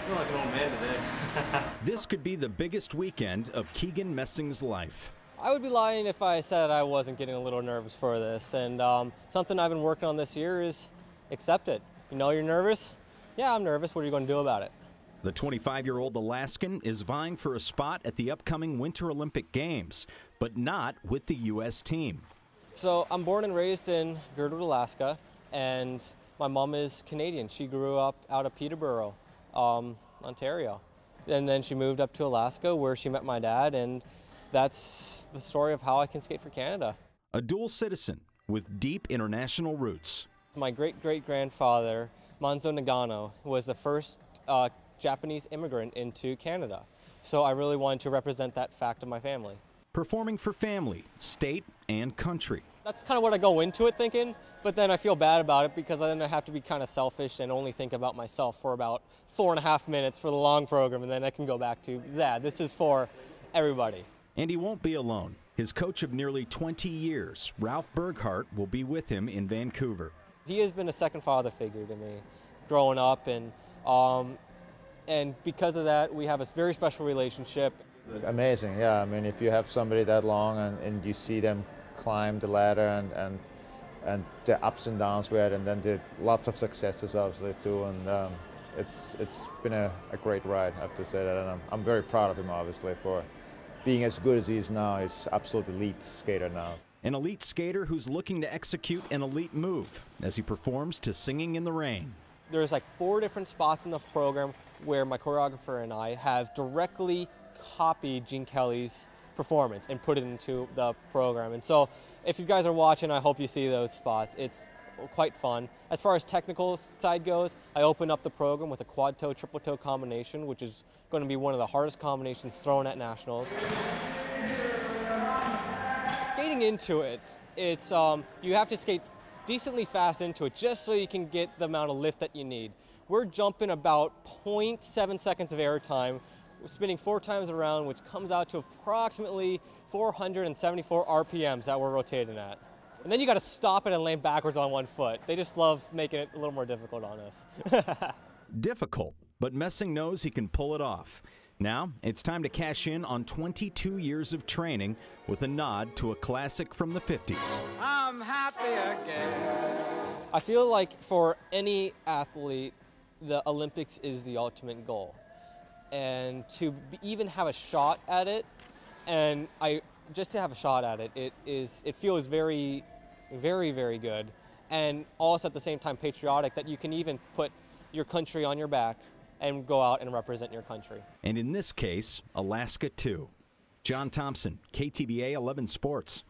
feel like an old man today. This could be the biggest weekend of Keegan Messing's life. I would be lying if I said I wasn't getting a little nervous for this. And something I've been working on this year is accept it. You know you're nervous? Yeah, I'm nervous. What are you going to do about it? The 25-year-old Alaskan is vying for a spot at the upcoming Winter Olympic Games, but not with the U.S. team. So I'm born and raised in Girdwood, Alaska, and my mom is Canadian. She grew up out of Peterborough, Ontario. And then she moved up to Alaska where she met my dad, and that's the story of how I can skate for Canada. A dual citizen with deep international roots. My great-great-grandfather, Manzo Nagano, was the first Japanese immigrant into Canada. So I really wanted to represent that fact of my family. Performing for family, state, and country. That's kind of what I go into it thinking, but then I feel bad about it because then I have to be kind of selfish and only think about myself for about 4.5 minutes for the long program, and then I can go back to, yeah, this is for everybody. And he won't be alone. His coach of nearly 20 years, Ralph Burghart, will be with him in Vancouver. He has been a second father figure to me growing up, and because of that, we have a very special relationship. Amazing, yeah. I mean, if you have somebody that long and you see them climb the ladder and the ups and downs with it, and then the lots of successes obviously too, and it's been a great ride, I have to say that, and I'm very proud of him obviously for being as good as he is now. He's absolute elite skater now. An elite skater who's looking to execute an elite move as he performs to Singing in the Rain. There's like 4 different spots in the program where my choreographer and I have directly copied Gene Kelly's performance and put it into the program. And so if you guys are watching, I hope you see those spots. It's quite fun. As far as technical side goes, I opened up the program with a quad toe, triple toe combination, which is going to be one of the hardest combinations thrown at nationals. Skating into it, it's you have to skate decently fast into it just so you can get the amount of lift that you need. We're jumping about 0.7 seconds of air time. We're spinning 4 times around, which comes out to approximately 474 RPMs that we're rotating at. And then you got to stop it and land backwards on one foot. They just love making it a little more difficult on us. Difficult, but Messing knows he can pull it off. Now, it's time to cash in on 22 years of training with a nod to a classic from the 50s. I'm happy again. I feel like for any athlete, the Olympics is the ultimate goal. And to even have a shot at it, and just to have a shot at it, it feels very, very, very good. And also at the same time patriotic that you can even put your country on your back and go out and represent your country. And in this case, Alaska too. John Thompson, KTVA 11 Sports.